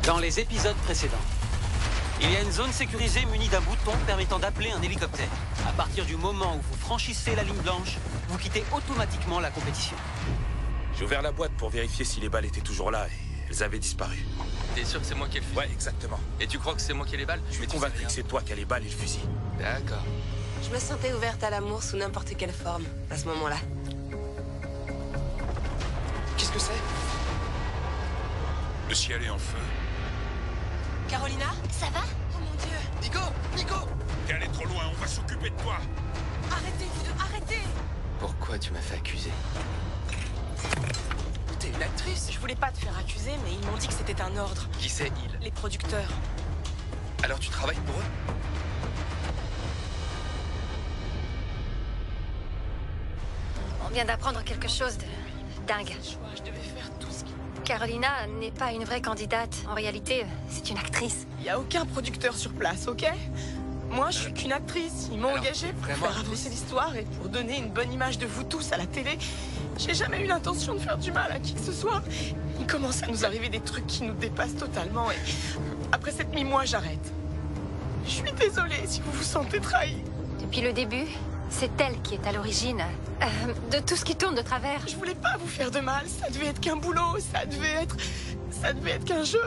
Dans les épisodes précédents, il y a une zone sécurisée munie d'un bouton permettant d'appeler un hélicoptère. À partir du moment où vous franchissez la ligne blanche, vous quittez automatiquement la compétition. J'ai ouvert la boîte pour vérifier si les balles étaient toujours là et elles avaient disparu. T'es sûr que c'est moi qui ai le fusil? Ouais, exactement. Et tu crois que c'est moi qui ai les balles? Je suis convaincu que c'est toi qui as les balles et le fusil. D'accord. Je me sentais ouverte à l'amour sous n'importe quelle forme, à ce moment-là. Qu'est-ce que c'est? Le ciel est en feu. Carolina? Ça va? Oh mon Dieu! Nico! Nico! T'es allé trop loin, on va s'occuper de toi. Arrêtez, vous deux, arrêtez! Pourquoi tu m'as fait accuser? T'es une actrice? Je voulais pas te faire accuser, mais ils m'ont dit que c'était un ordre. Qui c'est, il? Les producteurs. Alors tu travailles pour eux? On vient d'apprendre quelque chose de dingue. Je devais faire tout ce qu'il... Carolina n'est pas une vraie candidate. En réalité, c'est une actrice. Il y a aucun producteur sur place, ok? Moi, je suis qu'une actrice. Ils m'ont Alors, engagée t'es pour vraiment faire avancer l'histoire et pour donner une bonne image de vous tous à la télé. J'ai jamais eu l'intention de faire du mal à qui que ce soit. Il commence à nous arriver des trucs qui nous dépassent totalement et après cette nuit, moi, j'arrête. Je suis désolée si vous vous sentez trahi. Depuis le début, c'est elle qui est à l'origine de tout ce qui tourne de travers. Je voulais pas vous faire de mal. Ça devait être qu'un boulot. Ça devait être qu'un jeu.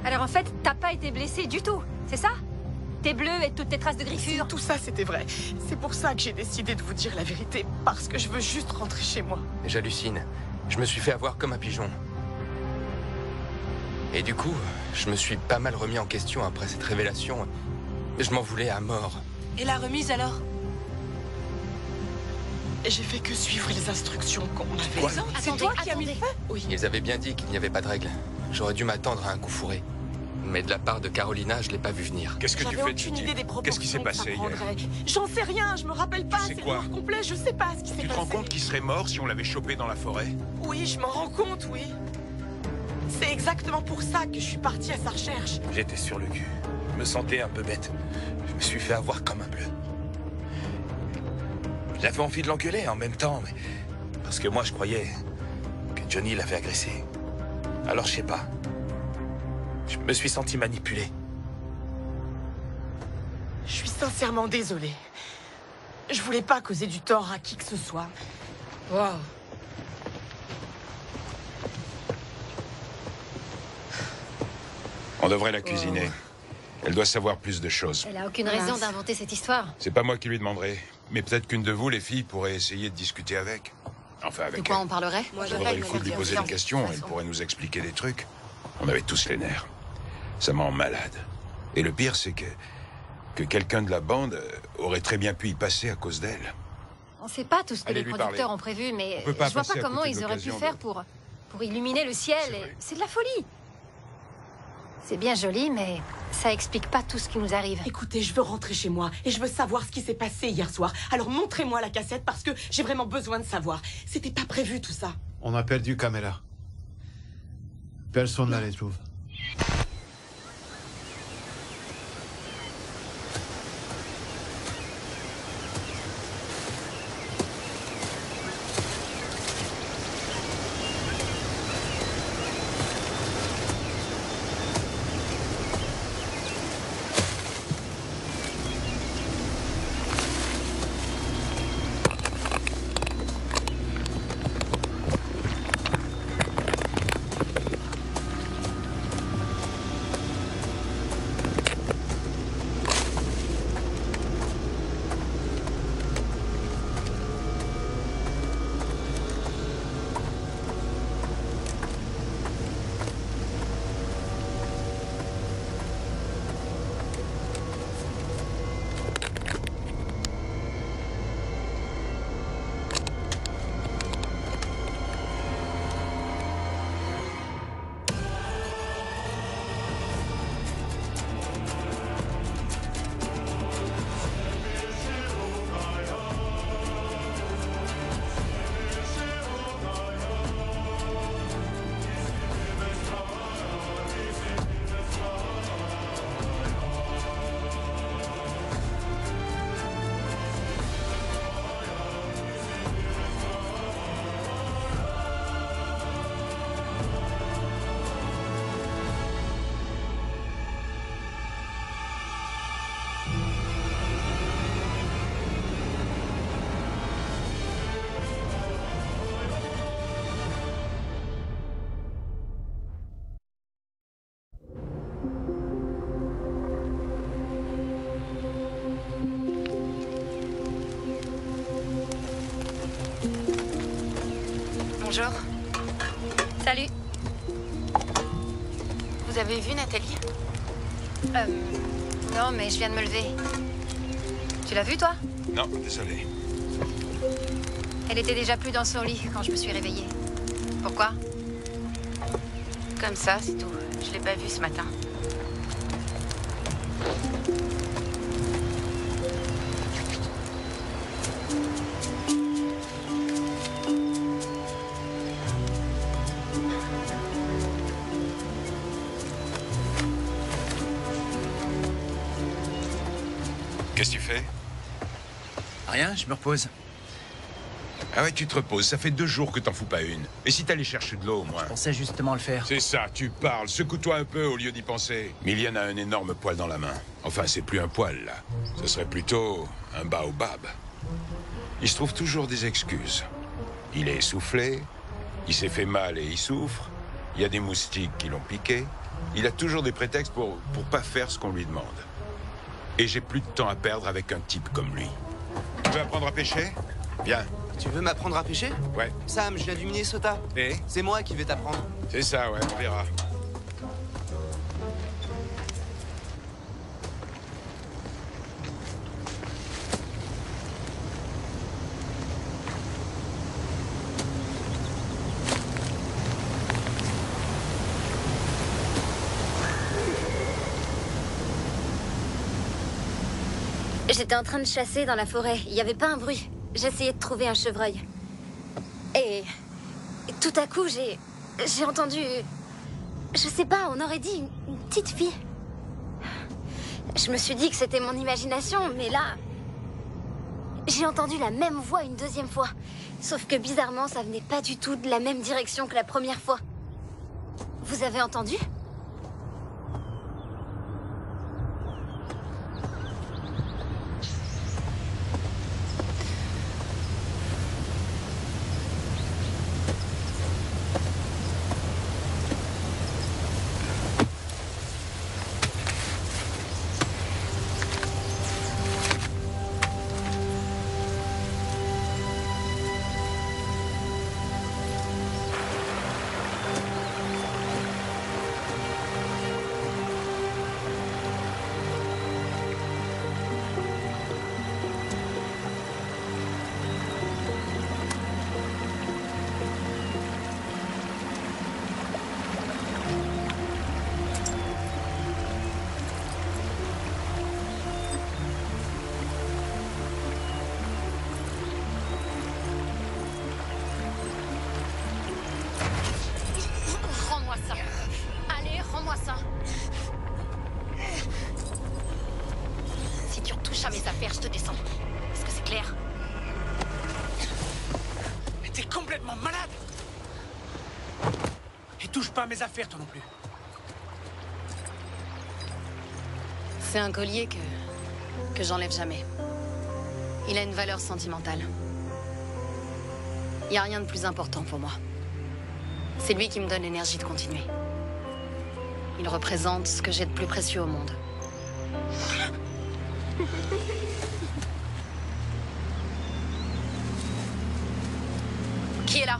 Alors en fait, t'as pas été blessée du tout, c'est ça? T'es bleu et toutes tes traces de griffures. Tout ça, c'était vrai. C'est pour ça que j'ai décidé de vous dire la vérité. Parce que je veux juste rentrer chez moi. J'hallucine. Je me suis fait avoir comme un pigeon. Et du coup, je me suis pas mal remis en question après cette révélation. Je m'en voulais à mort. Et la remise alors? J'ai fait que suivre les instructions qu'on m'avait. Quoi? C'est toi qui as mis le feu? Oui. Ils avaient bien dit qu'il n'y avait pas de règle. J'aurais dû m'attendre à un coup fourré. Mais de la part de Carolina, je l'ai pas vu venir. Qu'est-ce que tu J'avais fais de ce aucune idée des type? proportions Qu'est-ce qui s'est que passé ça hier? prendrait. J'en sais rien, je me rappelle pas. sais C'est quoi? noir complet, je sais pas ce qui s'est passé. Tu te rends compte qu'il serait mort si on l'avait chopé dans la forêt? Oui, je m'en rends compte, oui. C'est exactement pour ça que je suis partie à sa recherche. J'étais sur le cul. Je me sentais un peu bête. Je me suis fait avoir comme un bleu. J'avais envie de l'engueuler en même temps, mais... Parce que moi, je croyais que Johnny l'avait agressé. Alors, je sais pas. Je me suis senti manipulé. Je suis sincèrement désolée. Je voulais pas causer du tort à qui que ce soit. Wow. On devrait la cuisiner. Elle doit savoir plus de choses. Elle a aucune raison d'inventer cette histoire. C'est pas moi qui lui demanderai. Mais peut-être qu'une de vous, les filles, pourrait essayer de discuter avec. Enfin, avec De quoi elle. on parlerait? Moi, Ça vaudrait le coup de lui poser des questions. Elle pourrait nous expliquer des trucs. On avait tous les nerfs. Ça m'en malade. Et le pire, c'est que quelqu'un de la bande aurait très bien pu y passer à cause d'elle. On sait pas tout ce que Allez les lui producteurs parler. ont prévu, mais On peut pas je vois passer pas à comment côté de ils auraient pu l'occasion faire de- pour illuminer le ciel. C'est vrai. C'est de la folie. C'est bien joli, mais ça explique pas tout ce qui nous arrive. Écoutez, je veux rentrer chez moi et je veux savoir ce qui s'est passé hier soir. Alors montrez-moi la cassette parce que j'ai vraiment besoin de savoir. C'était pas prévu tout ça. On a perdu caméra. Personne ne la retrouve. Bonjour. Salut. Vous avez vu Nathalie? Non, mais je viens de me lever. Tu l'as vue, toi? Non, désolé. Elle était déjà plus dans son lit quand je me suis réveillée. Pourquoi? Comme ça, c'est tout. Je l'ai pas vue ce matin. Qu'est-ce que tu fais? Rien, je me repose. Ah ouais, tu te reposes. Ça fait 2 jours que t'en fous pas une. Et si t'allais chercher de l'eau, au moins? Je pensais justement le faire. C'est ça, tu parles. Secoue-toi un peu au lieu d'y penser. Milian a un énorme poil dans la main. Enfin, c'est plus un poil, là. Ce serait plutôt un baobab. Il se trouve toujours des excuses. Il est essoufflé, il s'est fait mal et il souffre, il y a des moustiques qui l'ont piqué. Il a toujours des prétextes pour pas faire ce qu'on lui demande. Et j'ai plus de temps à perdre avec un type comme lui. Tu veux apprendre à pêcher? Viens. Tu veux m'apprendre à pêcher? Ouais. Sam, je viens du Minnesota. Et? C'est moi qui vais t'apprendre. C'est ça, ouais, on verra. J'étais en train de chasser dans la forêt. Il n'y avait pas un bruit. J'essayais de trouver un chevreuil. Et tout à coup, j'ai entendu... Je sais pas, on aurait dit une petite fille. Je me suis dit que c'était mon imagination, mais là... J'ai entendu la même voix une deuxième fois. Sauf que bizarrement, ça venait pas du tout de la même direction que la première fois. Vous avez entendu ? Mes affaires, toi non plus. C'est un collier que j'enlève jamais. Il a une valeur sentimentale. Il n'y a rien de plus important pour moi. C'est lui qui me donne l'énergie de continuer. Il représente ce que j'ai de plus précieux au monde. Qui est là ?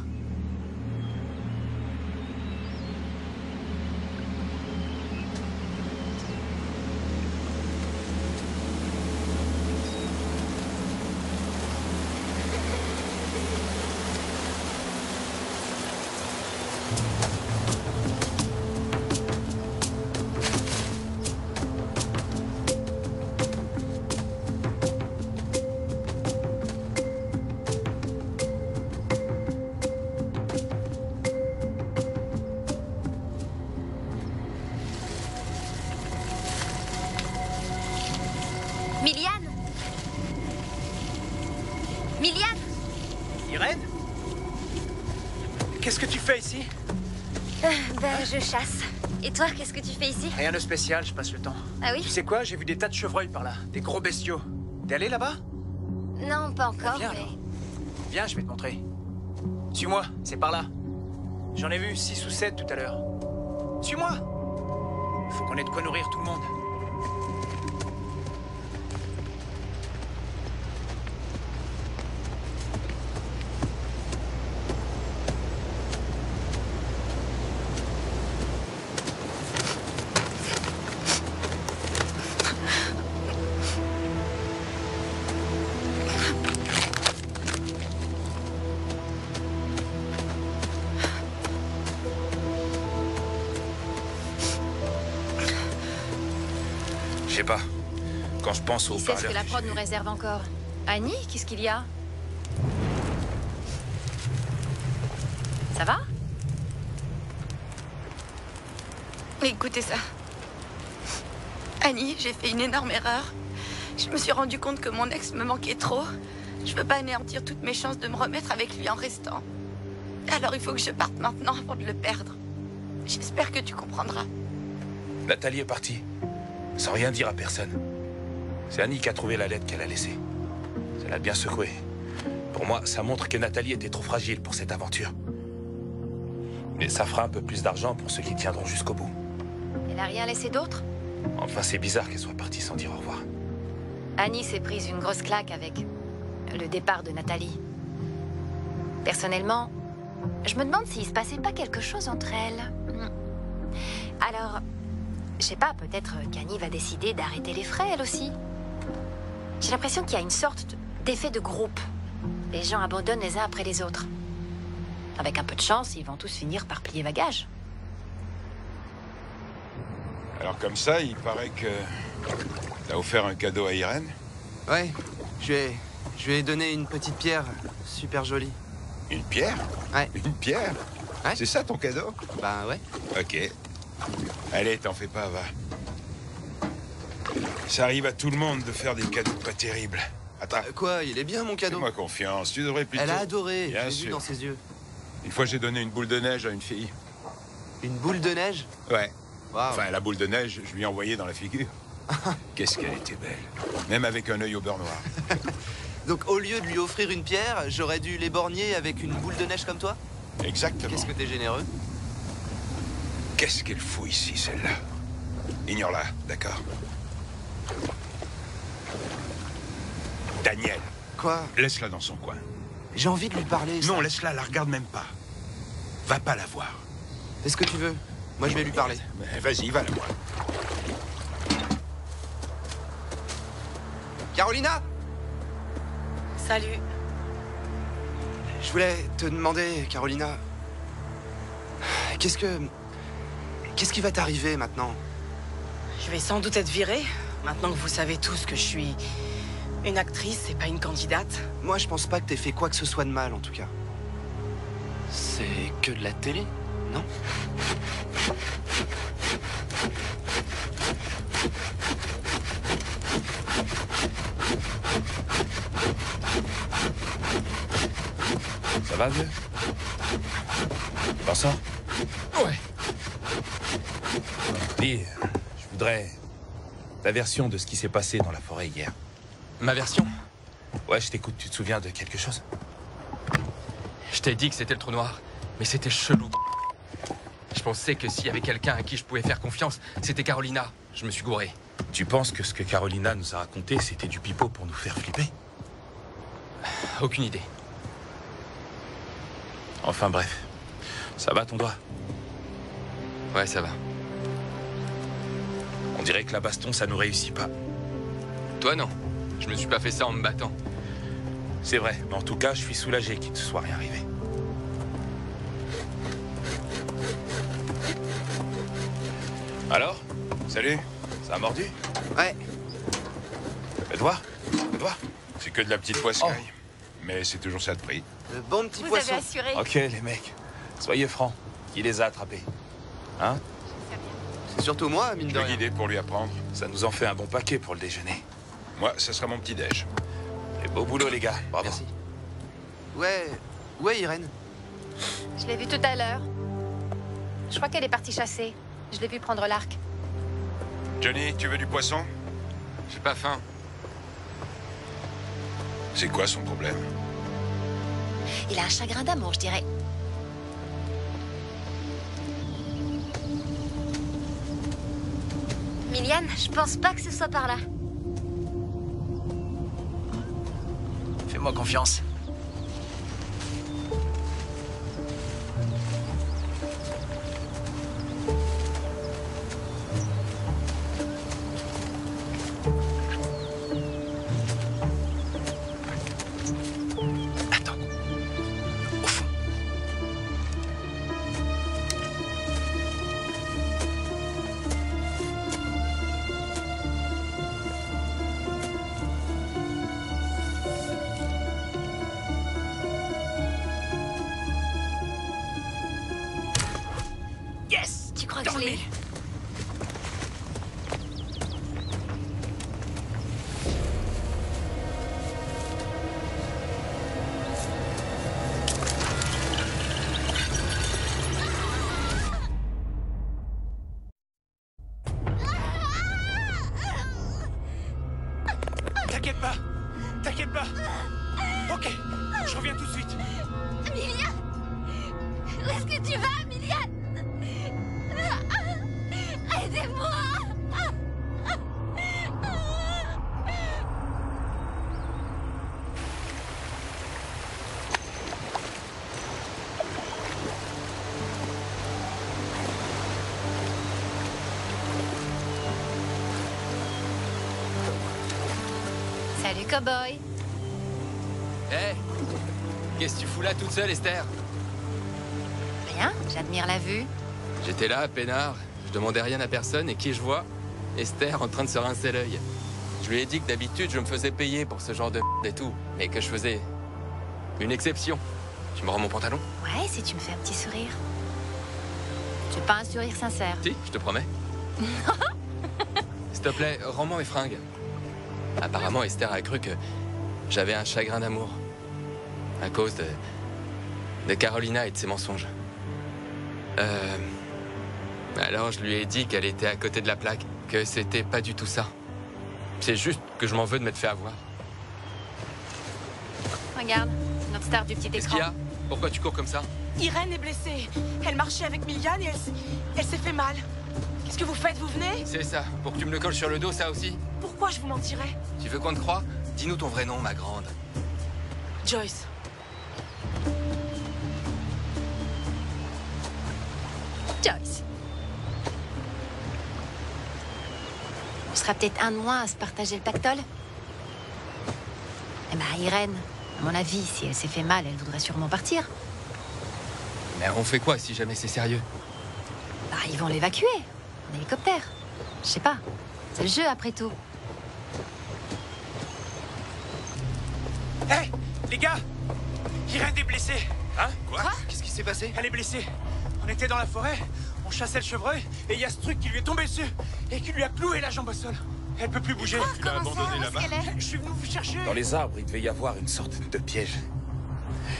Qu'est-ce que tu fais ici? Je chasse. Et toi, qu'est-ce que tu fais ici? Rien de spécial, je passe le temps. Ah oui? Tu sais quoi? J'ai vu des tas de chevreuils par là. Des gros bestiaux. T'es allé là-bas? Non, pas encore, viens, mais... Viens, je vais te montrer. Suis-moi, c'est par là. J'en ai vu 6 ou 7 tout à l'heure. Suis-moi! Faut qu'on ait de quoi nourrir tout le monde. sais pas. Quand je pense au Qui sait ce que la prod nous réserve encore? Annie, qu'est-ce qu'il y a? Ça va? Écoutez ça. Annie, j'ai fait une énorme erreur. Je me suis rendu compte que mon ex me manquait trop. Je veux pas anéantir toutes mes chances de me remettre avec lui en restant. Alors il faut que je parte maintenant avant de le perdre. J'espère que tu comprendras. Nathalie est partie, sans rien dire à personne. C'est Annie qui a trouvé la lettre qu'elle a laissée. Ça l'a bien secoué. Pour moi, ça montre que Nathalie était trop fragile pour cette aventure. Mais ça fera un peu plus d'argent pour ceux qui tiendront jusqu'au bout. Elle a rien laissé d'autre? Enfin, c'est bizarre qu'elle soit partie sans dire au revoir. Annie s'est prise une grosse claque avec le départ de Nathalie. Personnellement, je me demande s'il se passait pas quelque chose entre elles. Alors, je sais pas, peut-être qu'Annie va décider d'arrêter les frais, elle aussi. J'ai l'impression qu'il y a une sorte d'effet de groupe. Les gens abandonnent les uns après les autres. Avec un peu de chance, ils vont tous finir par plier bagages. Alors comme ça, il paraît que t'as offert un cadeau à Irène? Ouais, je lui ai donné une petite pierre super jolie. Une pierre? Ouais. Une pierre? Ouais. C'est ça ton cadeau? Bah ouais. Ok. Allez, t'en fais pas, va. Ça arrive à tout le monde de faire des cadeaux pas terribles. Attends. Quoi? Il est bien mon cadeau? Fais-moi confiance, tu devrais plutôt... Elle a adoré, Bien je l'ai sûr. vu dans ses yeux. Une fois, j'ai donné une boule de neige à une fille. Une boule de neige? Ouais. Waouh. Enfin, la boule de neige, je lui ai envoyé dans la figure. Qu'est-ce qu'elle était belle. Même avec un œil au beurre noir. Donc au lieu de lui offrir une pierre, j'aurais dû l'éborgner avec une boule de neige comme toi? Exactement. Qu'est-ce que t'es généreux? Qu'est-ce qu'elle fout ici, celle-là? Ignore-la, d'accord? Daniel, Quoi? laisse-la dans son coin. J'ai envie de lui parler. Non, ça. laisse-la, la regarde même pas. Va pas la voir. Fais ce que tu veux. Moi je vais lui parler. Mais vas-y, va la voir. Carolina! Salut. Je voulais te demander, Carolina... Qu'est-ce qui va t'arriver maintenant? Je vais sans doute être virée, maintenant que vous savez tous que je suis une actrice et pas une candidate. Moi, je pense pas que t'aies fait quoi que ce soit de mal, en tout cas. C'est que de la télé, non? Ça va, vieux? Tu t'en sors? Ouais. Dis, je voudrais ta version de ce qui s'est passé dans la forêt hier. Ma version? Ouais, je t'écoute. Tu te souviens de quelque chose? Je t'ai dit que c'était le trou noir, mais c'était chelou. Je pensais que s'il y avait quelqu'un à qui je pouvais faire confiance, c'était Carolina. Je me suis gouré. Tu penses que ce que Carolina nous a raconté, c'était du pipeau pour nous faire flipper? Aucune idée. Enfin bref. Ça va ton doigt? Ouais, ça va. On dirait que la baston, ça nous réussit pas. Toi, non. Je me suis pas fait ça en me battant. C'est vrai, mais en tout cas, je suis soulagé qu'il ne te soit rien arrivé. Alors? Salut. Ça a mordu? Ouais. Faites voir. Faites voir. C'est que de la petite poiscaille. Mais c'est toujours ça de prix. Le bon petit Vous poisson. avez assuré? Ok, les mecs. Soyez francs. Qui les a attrapés? Hein? C'est surtout moi, mine Je de l'ai rien. guidé pour lui apprendre. Ça nous en fait un bon paquet pour le déjeuner. Moi, ça sera mon petit-déj. Et beau boulot, les gars. Bravo. Merci. Ouais, Irène. Je l'ai vue tout à l'heure. Je crois qu'elle est partie chasser. Je l'ai vue prendre l'arc. Johnny, tu veux du poisson? J'ai pas faim. C'est quoi son problème? Il a un chagrin d'amour, je dirais. Miliane, je pense pas que ce soit par là. Fais-moi confiance. Attends. Au fond. crois que je l'ai. T'inquiète pas. T'inquiète pas. Ok, je reviens tout de suite. Milian! Où est-ce que tu vas, Milian? Aidez-moi! Salut, cowboy. Hé, qu'est-ce que tu fous là toute seule, Esther? Rien, j'admire la vue. J'étais là, peinard. Je demandais rien à personne et qui je vois? Esther en train de se rincer l'œil. Je lui ai dit que d'habitude, je me faisais payer pour ce genre de et tout, mais que je faisais une exception. Tu me rends mon pantalon? Ouais, si tu me fais un petit sourire. C'est pas un sourire sincère. Si, je te promets. S'il te plaît, rends-moi mes fringues. Apparemment, Esther a cru que j'avais un chagrin d'amour. À cause de Carolina et de ses mensonges. Alors je lui ai dit qu'elle était à côté de la plaque, que c'était pas du tout ça. C'est juste que je m'en veux de m'être fait avoir. Regarde, notre star du petit Qu'est-ce écran. qu'il y a? Pourquoi tu cours comme ça? Irène est blessée. Elle marchait avec Milian et elle s'est fait mal. Qu'est-ce que vous faites? Vous venez? C'est ça, pour que tu me le colles sur le dos, ça aussi? Pourquoi je vous mentirais? Tu veux qu'on te croie? Dis-nous ton vrai nom, ma grande. Joyce. Joyce. On sera peut-être un de moins à se partager le pactole. Eh ben, Irène, à mon avis, si elle s'est fait mal, elle voudrait sûrement partir. Mais on fait quoi si jamais c'est sérieux? Bah, ils vont l'évacuer. En hélicoptère. Je sais pas. C'est le jeu, après tout. Hé, les gars! Irène est blessée. Hein? Quoi? Qu'est-ce qui s'est passé? Elle est blessée. On était dans la forêt, on chassait le chevreuil, et il y a ce truc qui lui est tombé dessus, et qui lui a cloué la jambe au sol. Elle peut plus bouger. Tu l'as abandonnée là-bas? Je suis venu vous chercher. Dans les arbres, il devait y avoir une sorte de piège.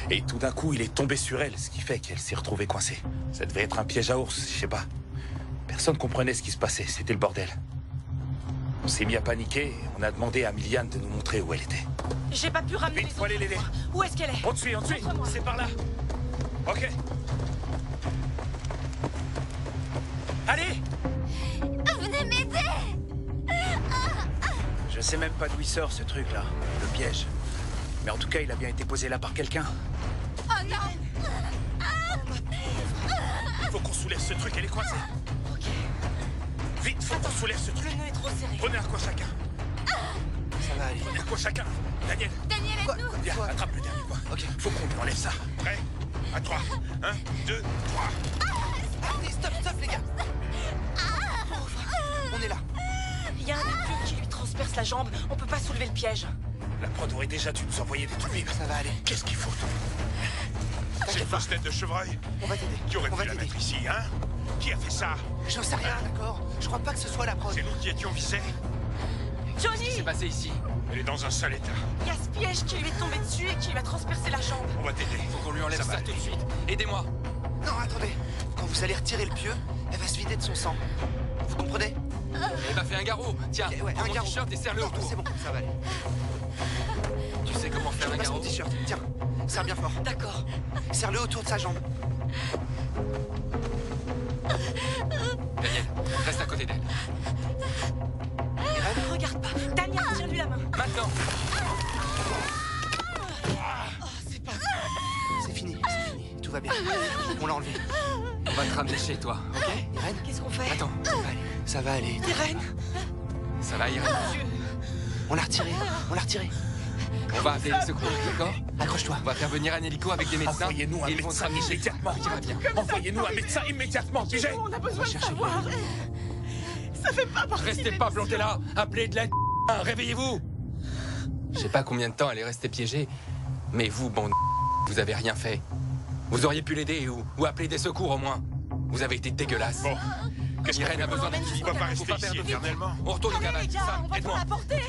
Et tout d'un coup, il est tombé sur elle, ce qui fait qu'elle s'est retrouvée coincée. Ça devait être un piège à ours, je sais pas. Personne comprenait ce qui se passait, c'était le bordel. On s'est mis à paniquer et on a demandé à Milian de nous montrer où elle était. J'ai pas pu ramener Vite, les faut aller autres l'aider. avec moi. Où est-ce qu'elle est? On te suit, c'est par là. Ok. Allez! Venez m'aider! Je sais même pas d'où il sort ce truc-là, le piège. Mais en tout cas, il a bien été posé là par quelqu'un. Oh non! Faut qu'on soulève ce truc, elle est coincée. Ok. Vite, faut qu'on soulève ce truc. Le nœud est trop serré. Prenez un coin chacun. Ça va aller. Prenez un coin chacun. Daniel, Daniel, aide-nous! viens, attrape le dernier coin. Ok. Faut qu'on lui enlève ça. Prêt? À 3. 1, 2, 3. Allez, stop, les gars! On est là. Il y a un pieu qui lui transperce la jambe. On peut pas soulever le piège. La prod aurait déjà dû nous envoyer des trucs. Ça va aller. Qu'est-ce qu'il faut? C'est une fausse tête de chevreuil. On va t'aider. Qui aurait On pu va la t'aider. mettre ici, hein? Qui a fait ça? J'en sais rien, d'accord? Je crois pas que ce soit la prod. C'est nous qui étions visés. Johnny! C'est passé ici. Elle est dans un sale état. Il y a ce piège qui lui est tombé dessus et qui lui a transpercé la jambe. On va t'aider. Faut qu'on lui enlève Ça va ça aller. tout de suite. Aidez-moi. Non, attendez. Quand vous allez retirer le pieu, elle va se vider de son sang. Vous comprenez? Eh ben, fais un garrot. Tiens, Ok, ouais, prends un mon garrot. t-shirt et serre-le Non, autour. c'est bon, ça va aller. Tu sais comment Je faire te un passe mon garrot? t-shirt. Tiens, serre bien fort. D'accord. Serre-le autour de sa jambe. Daniel, reste à côté d'elle. Regarde pas. Daniel, tiens-lui la main. Maintenant. C'est pas... C'est fini. Tout va bien. On l'a enlevé. On va te ramener chez toi, ok? Irène? Qu'est-ce qu'on fait? Attends, Ça va aller. Irène! ça va, Irène. On l'a retiré. On va appeler les secours, d'accord? Accroche-toi. On va faire venir un hélico avec des médecins. Envoyez-nous un et ils vont te médecin ramener chez toi. immédiatement. Tout ira bien. Envoyez-nous un médecin immédiatement, pigé. On a besoin de chercher savoir. Ça fait pas partie Restez de pas l'émission. plantés là. Appelez de l'aide. Réveillez-vous. Je sais pas combien de temps elle est restée piégée, mais vous, bon, vous avez rien fait. Vous auriez pu l'aider ou appeler des secours au moins. Vous avez été dégueulasse. Bon, qu'est-ce qu'on Irène fait? a besoin On va pas rester ici éternellement. On retourne au Allez, cabane. les gars, Sam, on va aide-moi. vous l'apporter.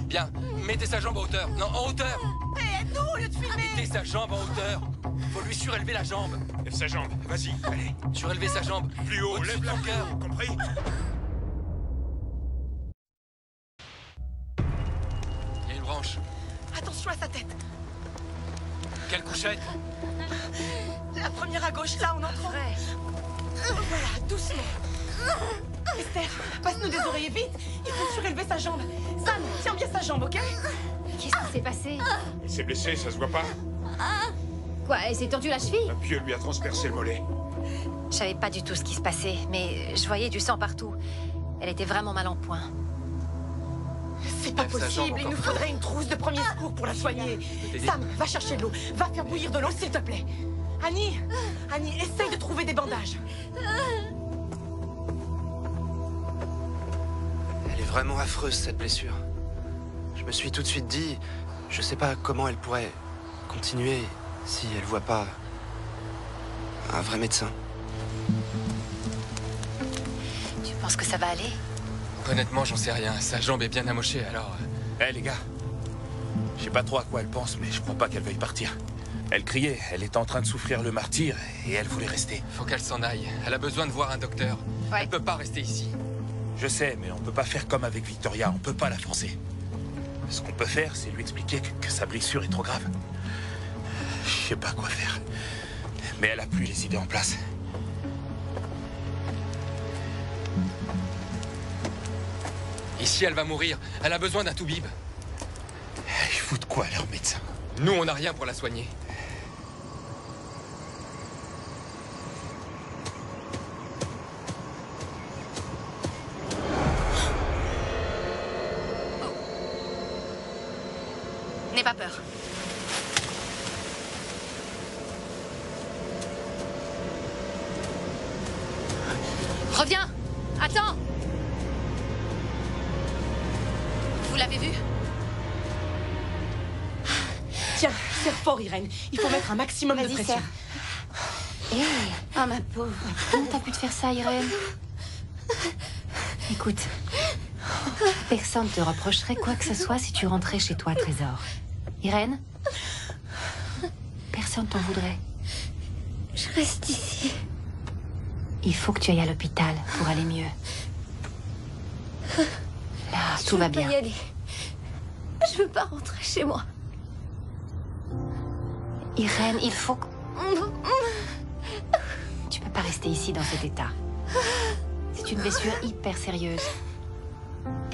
Bien, mettez sa jambe en hauteur. Non, en hauteur. Hé, aide-nous au lieu de filmer. Mettez sa jambe en hauteur. Faut lui surélever la jambe. Lève sa jambe, vas-y, allez. Surélever sa jambe. Plus haut, Au-dessus lève de la son plus cœur. haut, compris? Il y a une branche. Attention à sa tête. Quelle couchette? La première à gauche, là, en entrant. Voilà, doucement. Esther, passe-nous des oreillers vite. Il faut surélever sa jambe. Sam, tiens bien sa jambe, ok? Qu'est-ce qui s'est passé? Elle s'est blessée, ça se voit pas? Quoi, elle s'est tordue la cheville? Un pieu lui a transpercé le mollet. Je savais pas du tout ce qui se passait, mais je voyais du sang partout. Elle était vraiment mal en point. C'est pas Lève sa jambe possible, il encore. nous faudrait une trousse de premier secours pour la soigner. t'aider. Sam, va chercher de l'eau. Va faire bouillir de l'eau, s'il te plaît. Annie, essaye de trouver des bandages. Elle est vraiment affreuse, cette blessure. Je me suis tout de suite dit, je sais pas comment elle pourrait continuer si elle voit pas un vrai médecin. Tu penses que ça va aller? Honnêtement, j'en sais rien. Sa jambe est bien amochée, alors... Hé les gars, je sais pas trop à quoi elle pense, mais je crois pas qu'elle veuille partir. Elle criait, elle était en train de souffrir le martyre et elle voulait rester. Faut qu'elle s'en aille. Elle a besoin de voir un docteur. Ouais. Elle peut pas rester ici. Je sais, mais on peut pas faire comme avec Victoria, on peut pas la forcer. Ce qu'on peut faire, c'est lui expliquer que sa blessure est trop grave. Je sais pas quoi faire. Mais elle a plus les idées en place. Ici, elle va mourir. Elle a besoin d'un toubib. Ils foutent quoi, leur médecin? Nous, on n'a rien pour la soigner. N'aie pas peur. Reviens! Attends! Vous l'avez vu? Tiens, serre fort, Irène. Il faut mettre un maximum de Vas-y, pression. serre. Hé! Oh, ma pauvre. Comment t'as pu te faire ça, Irène? Écoute, personne te reprocherait quoi que ce soit si tu rentrais chez toi, Trésor. Irène? Personne t'en voudrait. Je reste ici. Il faut que tu ailles à l'hôpital pour aller mieux. Là, tout va bien. Je veux pas y aller. Je veux pas rentrer chez moi. Irène, il faut que... Tu peux pas rester ici dans cet état. C'est une blessure hyper sérieuse.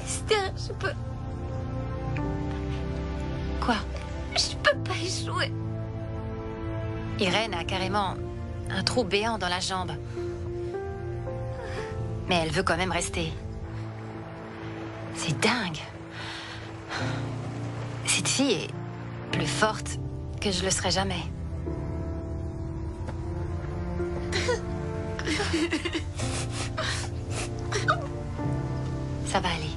Esther, je peux... Quoi? Je peux pas échouer. Irène a carrément un trou béant dans la jambe. Mais elle veut quand même rester. C'est dingue. Cette fille est plus forte que je le serais jamais. Ça va aller.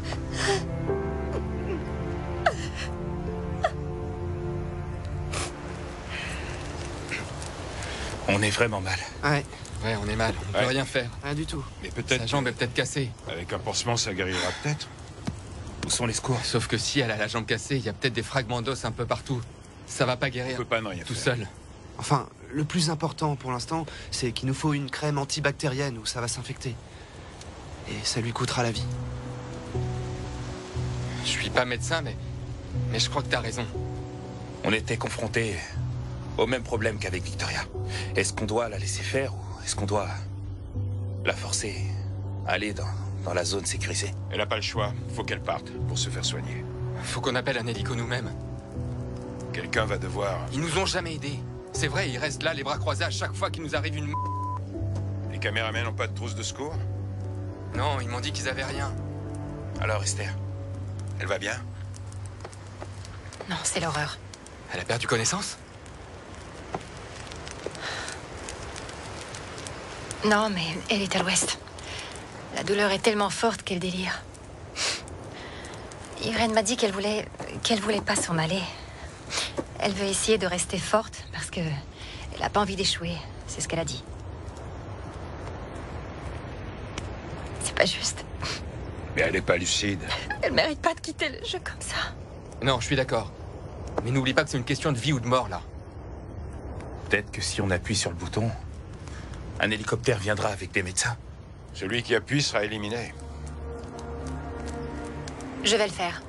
On est vraiment mal. Ouais, Ouais, on est mal. On peut Ouais. rien faire. rien du tout. Mais Sa peut-être, jambe est peut-être cassée. avec un pansement, ça guérira peut-être. Où sont les secours? Sauf que si elle a la jambe cassée, il y a peut-être des fragments d'os un peu partout. Ça va pas On guérir peut pas ne rien tout faire. seul. Enfin, le plus important pour l'instant, c'est qu'il nous faut une crème antibactérienne où ça va s'infecter. Et ça lui coûtera la vie. Je suis pas médecin, mais je crois que t'as raison. On était confrontés au même problème qu'avec Victoria. Est-ce qu'on doit la laisser faire ou est-ce qu'on doit la forcer à aller dans la zone sécurisée? Elle n'a pas le choix, faut qu'elle parte pour se faire soigner. Faut qu'on appelle un hélico nous-mêmes. Quelqu'un va devoir... Ils nous ont jamais aidés. C'est vrai, ils restent là, les bras croisés, à chaque fois qu'il nous arrive une... Les caméramans n'ont pas de trousse de secours? Non, ils m'ont dit qu'ils avaient rien. Alors Esther, Elle va bien? Non, c'est l'horreur. Elle a perdu connaissance? Non, mais elle est à l'ouest. La douleur est tellement forte qu'elle délire. Irène m'a dit qu'elle voulait pas s'en aller. Elle veut essayer de rester forte parce que Elle a pas envie d'échouer, c'est ce qu'elle a dit. C'est pas juste. Mais elle n'est pas lucide. Elle mérite pas de quitter le jeu comme ça. Non, je suis d'accord. Mais n'oublie pas que c'est une question de vie ou de mort, là. Peut-être que si on appuie sur le bouton, un hélicoptère viendra avec des médecins. Celui qui appuie sera éliminé. Je vais le faire.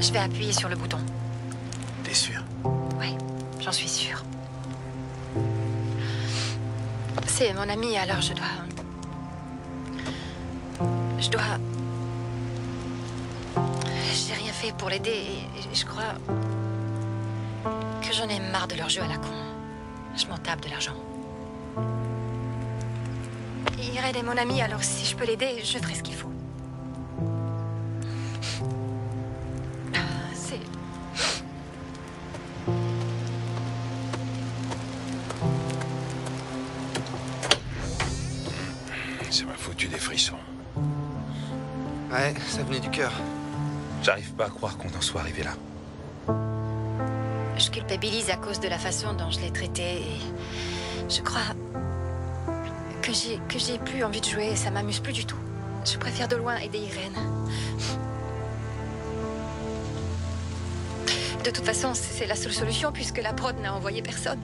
Je vais appuyer sur le bouton. T'es sûr? Oui, j'en suis sûre. C'est mon ami, alors je dois... J'ai rien fait pour l'aider et je crois que j'en ai marre de leur jeu à la con. Je m'en tape de l'argent. Irène est mon ami, alors si je peux l'aider, je ferai ce qu'il faut. C'est... Ça m'a foutu des frissons. Ouais, ça venait du cœur. J'arrive pas à croire qu'on en soit arrivé là. Je culpabilise à cause de la façon dont je l'ai traité et je crois que j'ai plus envie de jouer, ça m'amuse plus du tout. Je préfère de loin aider Irène. De toute façon, c'est la seule solution puisque la prod n'a envoyé personne.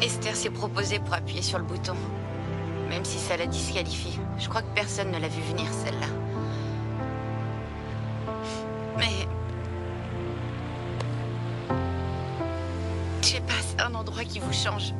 Esther s'est proposée pour appuyer sur le bouton. Même si ça la disqualifie. Je crois que personne ne l'a vu venir, celle-là. Mais... je sais pas, c'est un endroit qui vous change.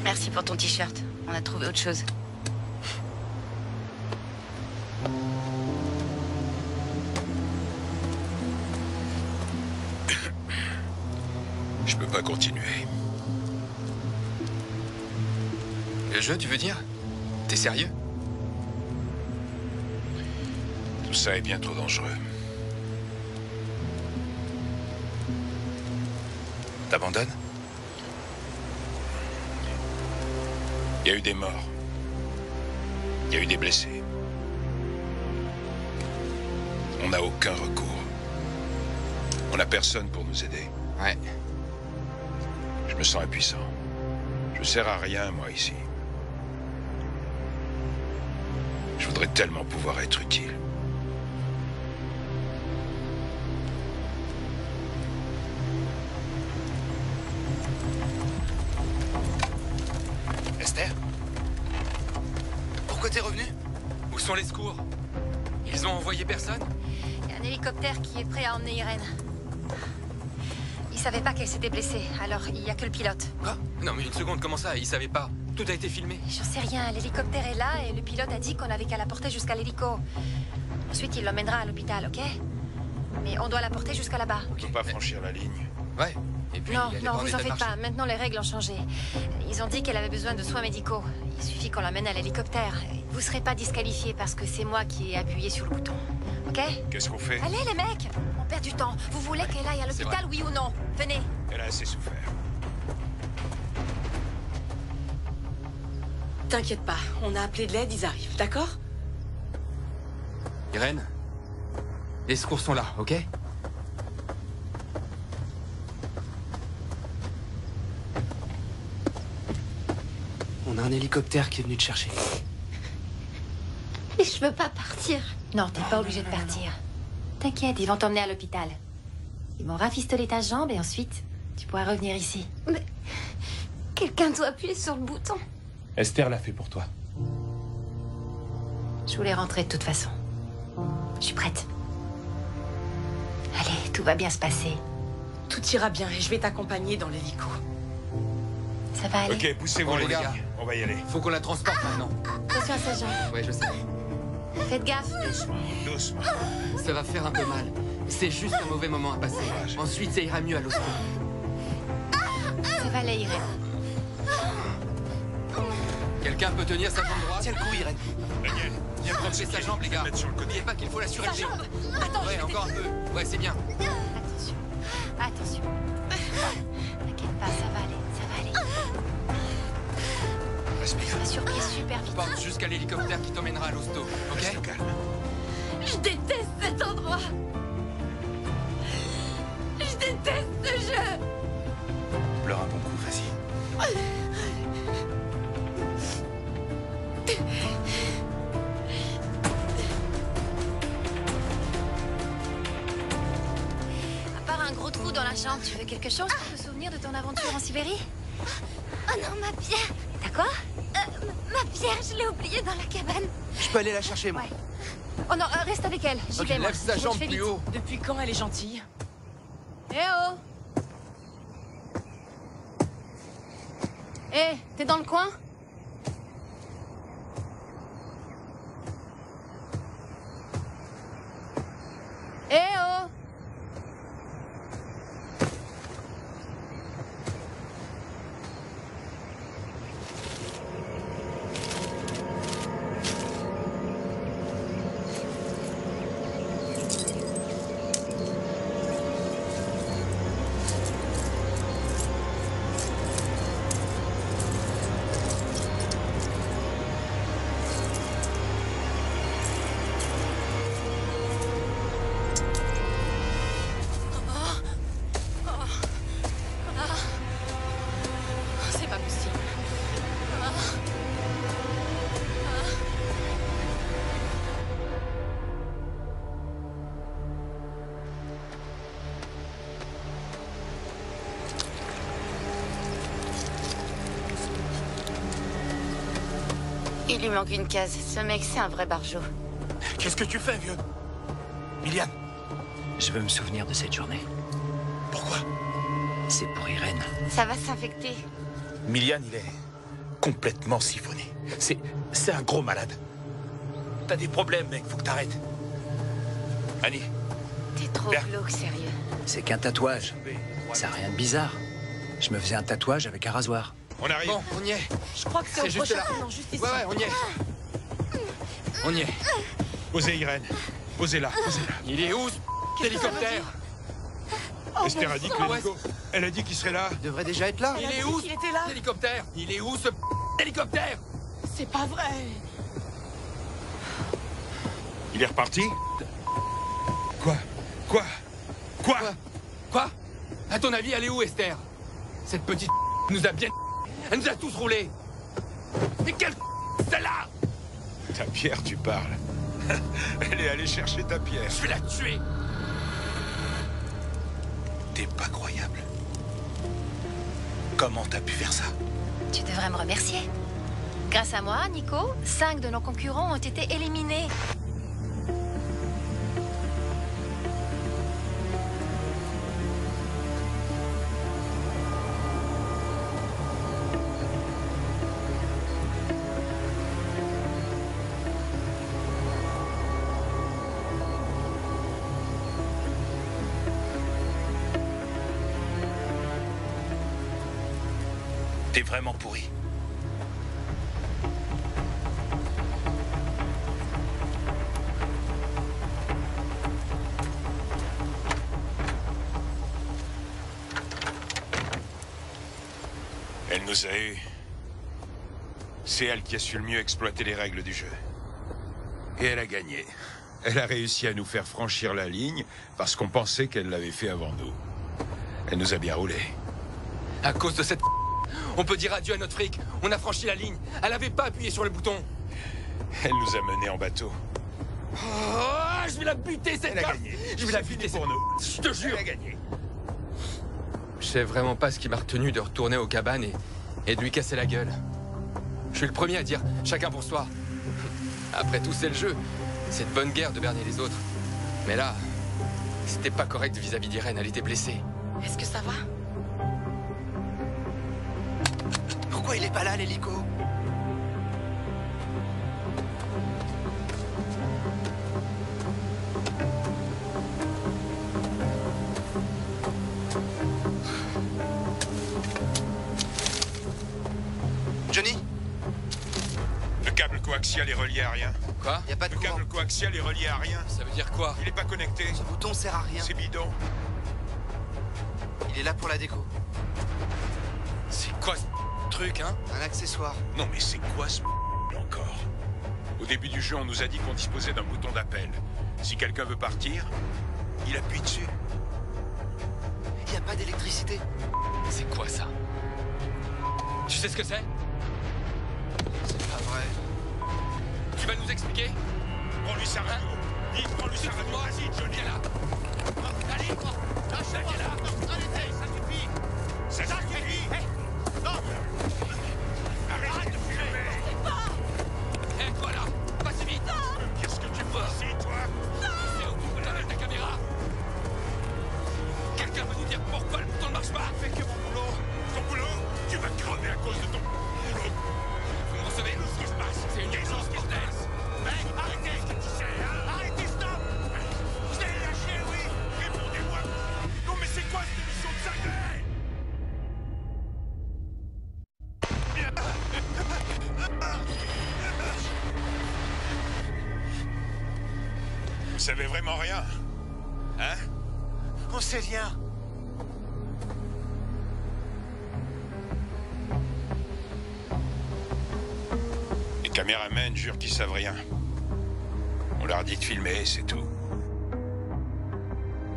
Merci pour ton t-shirt. On a trouvé autre chose. Je peux pas continuer. Le jeu, tu veux dire? T'es sérieux? Tout ça est bien trop dangereux. T'abandonnes? Il y a eu des morts. Il y a eu des blessés. On n'a aucun recours. On n'a personne pour nous aider. Ouais. Je me sens impuissant. Je sers à rien, moi, ici. Je voudrais tellement pouvoir être utile. Esther? Pourquoi t'es revenu? Où sont les secours? Ils ont envoyé personne? Il y a un hélicoptère qui est prêt à emmener Irène. Il savait pas qu'elle s'était blessée, alors il y a que le pilote. Quoi? Non mais une seconde, comment ça? Ils savaient pas. Tout a été filmé. J'en sais rien, l'hélicoptère est là et le pilote a dit qu'on avait qu'à la porter jusqu'à l'hélico. Ensuite, il l'emmènera à l'hôpital, ok? Mais on doit la porter jusqu'à là-bas. On peut pas franchir la ligne. Ouais. Et puis, Non, elle est non, pas vous état en de faites marcher. pas. Maintenant, les règles ont changé. Ils ont dit qu'elle avait besoin de soins médicaux. Il suffit qu'on l'emmène à l'hélicoptère. Vous serez pas disqualifiés parce que c'est moi qui ai appuyé sur le bouton. Ok? Qu'est-ce qu'on fait? Allez, les mecs! On perd du temps. Vous voulez qu'elle aille à c'est l'hôpital, oui ou non? Venez. Elle a assez souffert. T'inquiète pas, on a appelé de l'aide, ils arrivent, d'accord? Irène? Les secours sont là, ok? On a un hélicoptère qui est venu te chercher. Mais je veux pas partir. Non, t'es pas obligé de partir. T'inquiète, ils vont t'emmener à l'hôpital. Ils vont rafistoler ta jambe et ensuite, tu pourras revenir ici. Mais quelqu'un doit appuyer sur le bouton. Esther l'a fait pour toi. Je voulais rentrer de toute façon. Je suis prête. Tout va bien se passer. Tout ira bien et je vais t'accompagner dans l'hélico. Ça va aller. Ok, poussez-vous Bon, les les gars. gars. On va y aller. Faut qu'on la transporte maintenant. Attention, sergent. Ouais, je sais. Faites gaffe. Doucement, doucement. Ça va faire un peu mal. C'est juste un mauvais moment à passer. Ensuite, ça ira mieux à l'hosto. Ça va aller, Irène. Quelqu'un peut tenir sa jambe droite? Tiens le coup, Irène. Daniel, viens prendre Faites sa jambe, les gars. Mettre sur le côté. N'oubliez pas qu'il faut la surélever. Attends, Ouais, encore un peu. Ouais, c'est bien. Attention. Attention. T'inquiète pas, ça va aller. Ça va aller. Respire. Sois sur pied super vite. Porte jusqu'à l'hélicoptère qui t'emmènera à l'hosto, ok? Reste calme. Je déteste cet endroit. Je déteste ce jeu. Pleure un bon coup, vas-y. À part un gros trou dans la jambe, tu veux quelque chose pour te souvenir de ton aventure en Sibérie? Oh non, ma pierre. T'as quoi? Ma pierre, je l'ai oubliée dans la cabane. Je peux aller la chercher, moi. Ouais. Oh non, reste avec elle. J'y Ok, vais, moi. lève sa Je jambe fais plus vite. haut. depuis quand elle est gentille? Eh oh! Eh, t'es dans le coin? Eh oh! C'est pas possible. Il lui manque une case. Ce mec, c'est un vrai barjot. Qu'est-ce que tu fais, vieux? Miliane, Je veux me souvenir de cette journée. pourquoi? C'est pour Irène. Ça va s'infecter. Miliane, il est complètement siphonné. C'est un gros malade. T'as des problèmes, mec, faut que t'arrêtes. Annie, T'es trop Bien. glauque, sérieux. C'est qu'un tatouage. Ça n'a rien de bizarre. Je me faisais un tatouage avec un rasoir. On arrive. Bon, on y est. Je crois que c'est C'est au juste prochain. là. Non, juste ici. Ouais, on y est. On y est. Posez Irène. Posez-la, posez-la. Il est où, cet hélicoptère? Esther a dit que l'hélico... Elle a dit qu'il serait là. Il devrait déjà être là. Il est dit où, qu'il était là. cet hélicoptère? Il est où, ce hélicoptère? C'est pas vrai. Il est reparti? Quoi? Quoi? Quoi? Quoi? À ton avis, elle est où, Esther? Cette petite nous a bien... Elle nous a tous roulés. Mais quelle celle-là? Ta pierre, tu parles. Elle est allée chercher ta pierre. Je vais la tuer. t'es pas croyable. Comment t'as pu faire ça? Tu devrais me remercier. Grâce à moi, Nico, 5 de nos concurrents ont été éliminés. T'es vraiment pourri. Elle nous a eu. C'est elle qui a su le mieux exploiter les règles du jeu. Et elle a gagné. Elle a réussi à nous faire franchir la ligne parce qu'on pensait qu'elle l'avait fait avant nous. Elle nous a bien roulé. À cause de cette... On peut dire adieu à notre fric. On a franchi la ligne. Elle avait pas appuyé sur le bouton. Elle nous a menés en bateau. Oh, je vais la buter, cette Elle a gaffe. gagné. Je vais la C'est buter fini pour nous. Je te jure. Elle a gagné. Je sais vraiment pas ce qui m'a retenu de retourner aux cabanes et de lui casser la gueule. Je suis le premier à dire chacun pour soi. Après tout, c'est le jeu. C'est de bonne guerre de berner les autres. Mais là, C'était pas correct vis-à-vis d'Irène, elle était blessée. Est-ce que ça va? Pourquoi il est pas là, l'hélico? Johnny? Le câble coaxial est relié à rien. Quoi? Y a pas de Le courant. câble coaxial est relié à rien. Ça veut dire quoi? Il est pas connecté. Ce bouton sert à rien. C'est bidon. Il est là pour la déco. C'est quoi ce truc, hein? Un accessoire. Non mais c'est quoi ce encore? Au début du jeu, on nous a dit qu'on disposait d'un bouton d'appel. Si quelqu'un veut partir, il appuie dessus. Il n'y a pas d'électricité. C'est quoi ça? Tu sais ce que c'est? C'est pas vrai. Tu vas nous expliquer? Prends-lui sa radio. Vite, prends-lui sa radio. Vas-y, Johnny. Viens là. Allez, lâchez-moi là. Arrêtez, ça suffit. Ça suffit. Non. Arrête de filmer. Hé, toi là! Pas si vite! Qu'est-ce que tu fais ici, toi? C'est où tu peux avec ta caméra? Quelqu'un va nous dire pourquoi le bouton ne marche pas? Fais que mon boulot. Ton boulot? Tu vas crever à cause de ton boulot. Vous me recevez? Ce qui se passe, C'est une urgence qui se laisse! Hey, arrêtez ce que tu sais, hein? Arrêtez, stop! Vous allez lâcher, oui? Répondez-moi! Non, mais c'est quoi cette émission de cinglé? Vous savez vraiment rien? Hein? On sait rien. Les caméramens jurent qu'ils savent rien. On leur dit de filmer, c'est tout.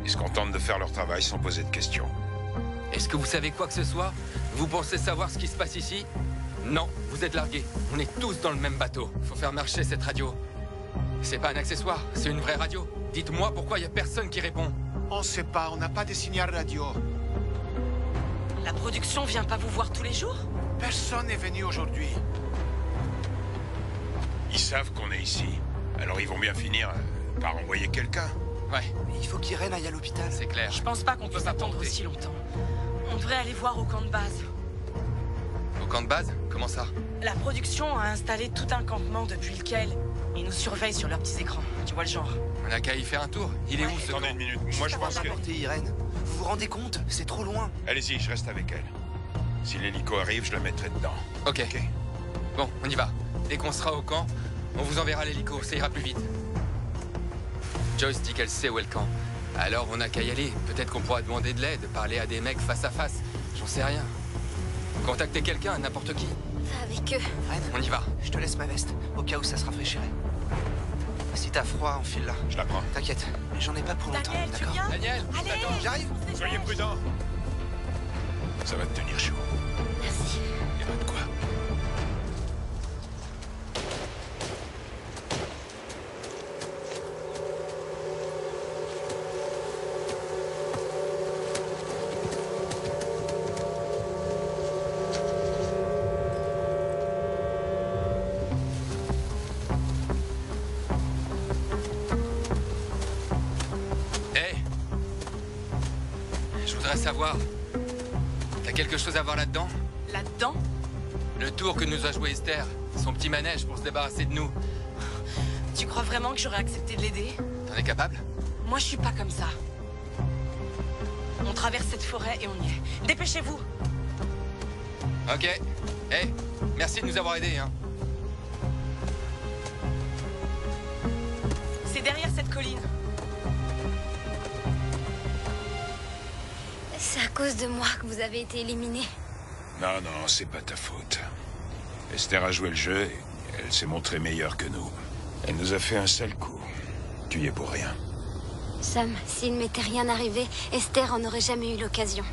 Ils se contentent de faire leur travail sans poser de questions. Est-ce que vous savez quoi que ce soit? Vous pensez savoir ce qui se passe ici? Non, vous êtes largués. On est tous dans le même bateau. Faut faire marcher cette radio. C'est pas un accessoire, c'est une vraie radio. Dites-moi pourquoi il y a personne qui répond. On sait pas, on n'a pas de signal radio. La production vient pas vous voir tous les jours? Personne n'est venu aujourd'hui. Ils savent qu'on est ici. Alors ils vont bien finir par envoyer quelqu'un. Ouais, Mais il faut qu'Irène aille à l'hôpital. c'est clair. Je pense pas qu'on On peut puisse pas attendre porter. aussi longtemps. On devrait aller voir au camp de base. Au camp de base? Comment ça? La production a installé tout un campement depuis lequel ils nous surveillent sur leurs petits écrans. Tu vois le genre. On a qu'à y faire un tour. Il est où ce Attendez camp? une minute. Moi je pense que... Portez Irène. Vous vous rendez compte? C'est trop loin. Allez-y, je reste avec elle. Si l'hélico arrive, je le mettrai dedans. Ok. Ok. Bon, on y va. Dès qu'on sera au camp, on vous enverra l'hélico, ça ira plus vite. Joyce dit qu'elle sait où est le camp. Alors on n'a qu'à y aller. Peut-être qu'on pourra demander de l'aide, parler à des mecs face à face. J'en sais rien. Contacter quelqu'un, n'importe qui. Va avec eux. Irène, On y va. je te laisse ma veste, au cas où ça se rafraîchirait. Si t'as froid, enfile-la. Je la prends. T'inquiète, j'en ai pas pour longtemps, Daniel, tu d'accord? viens? Daniel, Allez, attends. J'arrive. on se Soyez dépêche. prudents. Ça va te tenir chaud. Merci. Y a pas de quoi. Hé, je voudrais savoir... T'as quelque chose à voir là-dedans? Là-dedans? Le tour que nous a joué Esther. Son petit manège pour se débarrasser de nous. Tu crois vraiment que j'aurais accepté de l'aider? T'en es capable? Moi, je suis pas comme ça. On traverse cette forêt et on y est. Dépêchez-vous! Ok. Hé, merci de nous avoir aidés, hein. C'est derrière cette colline. C'est à cause de moi que vous avez été éliminés. Non, non, c'est pas ta faute. Esther a joué le jeu et elle s'est montrée meilleure que nous. Elle nous a fait un sale coup. Tu y es pour rien. Sam, s'il ne m'était rien arrivé, Esther en aurait jamais eu l'occasion.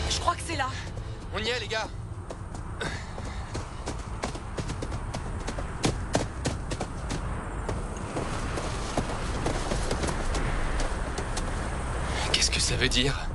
Je crois que c'est là. On y est, les gars. Qu'est-ce que ça veut dire?